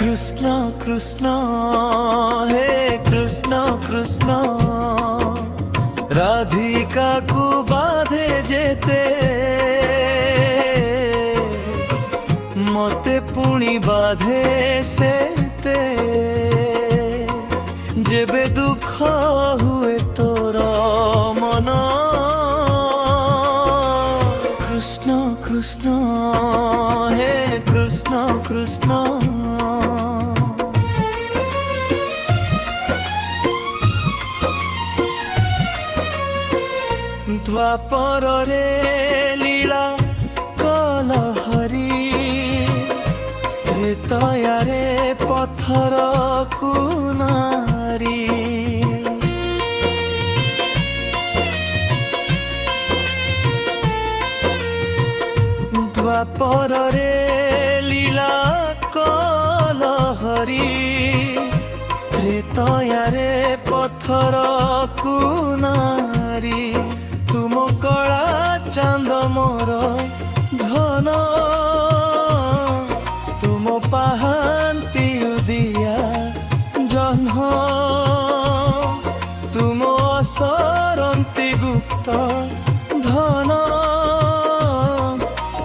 কৃষ্ণ কৃষ্ণ হে কৃষ্ণ কৃষ্ণ রাধিকাকু বাঁধে যেতে মতে পুଣି বাঁধে সেতে যেবে দুঃখ হুয়ে তোর মন কৃষ্ণ কৃষ্ণ হে কৃষ্ণ কৃষ্ণ দ্বাপরে লীলা কলহরি ত্রেতয়ারে পথর কুনারী দ্বাপরে লীলা কলহরি ত্রেতয়ারে পথর কুনারী তুম কଳା চাঁদ মোর ধন তুম পাহান্তি উদিয়া জহ্ন তুম অসরন্তি গুপ্ত ধন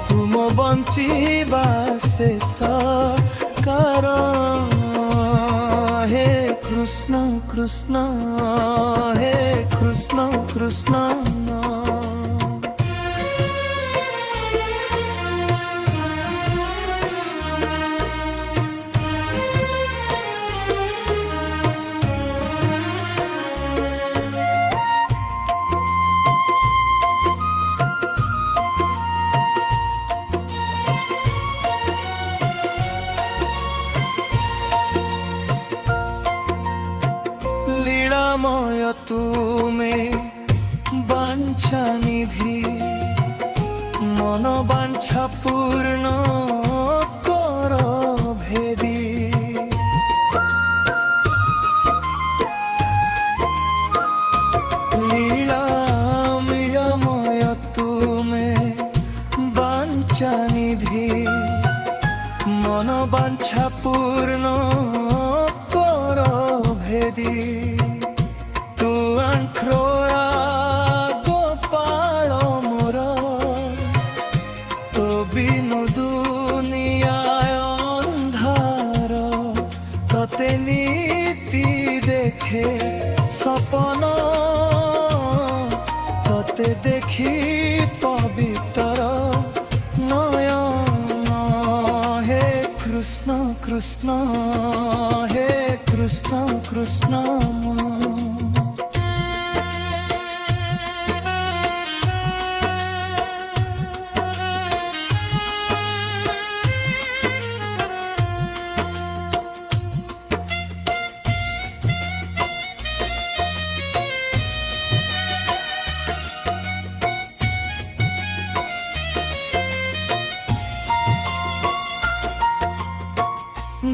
তুম বঞ্চিবা শেষ কারণ হে কৃষ্ণ কৃষ্ণ হে কৃষ্ণ কৃষ্ণ লীলাময় তুমি বাঞ্ছা নিধি মন বাঞ্ছা পূর্ণ কর ভেদি লীলাময় তুমি বাঞ্ছা নিধি মন বাঞ্ছা পূর্ণ কর ভেদি তু আঁখ্রোয়া গোপাল মোর তো বিনু দুনিয়ায় অন্ধার ততে নীতি দেখে সপন ততে দেখি পবিত্র নয়ন হে কৃষ্ণ কৃষ্ণ হে কৃষ্ণ কৃষ্ণ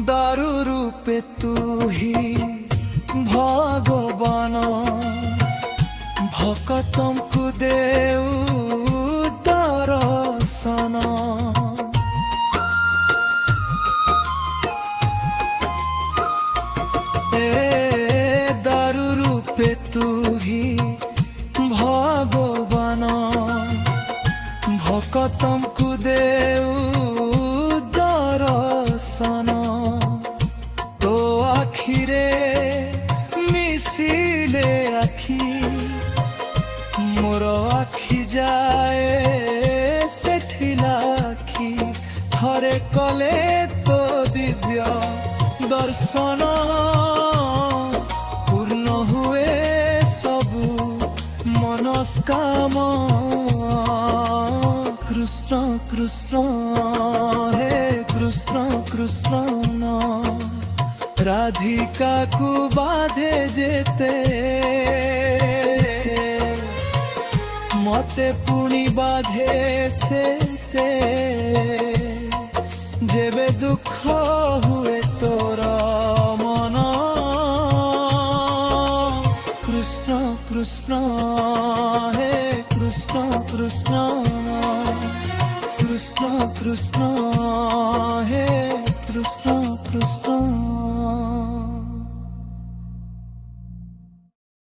দারু রূপে তুহি ভগবান ভকতଙ୍କୁ দেউ দর্শন এ দারু রূপে তুহি ভগবান ভকতଙ୍କୁ দেউ দর্শন তো আখিরে মিশিলে আখি মোর আখি যায় সেঠি লাখি থরে কলে তো দিব্য দর্শন পূর্ণ হুয়ে সবু মনস্কাম কৃষ্ণ কৃষ্ণ হে কৃষ্ণ কৃষ্ণ রাধিকাকু বাঁধে যেতে মতে পুଣି বাঁধে সেতে যেবে দুঃখ হুয়ে তোর মন কৃষ্ণ কৃষ্ণ হে কৃষ্ণ কৃষ্ণ কৃষ্ণ কৃষ্ণ হে কৃষ্ণ। কৃষ্ণ কৃষ্ণ